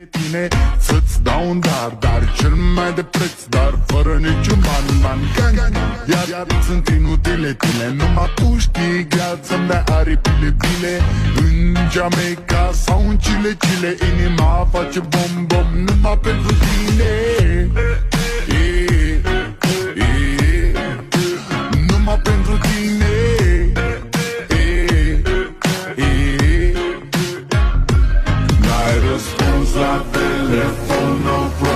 Tine să-ți dau un dar cel mai de preț, dar fără niciun ban. Iar sunt inutile tine, numai tu știi grea să-mi dai aripile bile. În Jamaica sau în Chile, inima face bom numai pentru tine. Numai pentru tine. N-ai răspuns la telefon, no problem.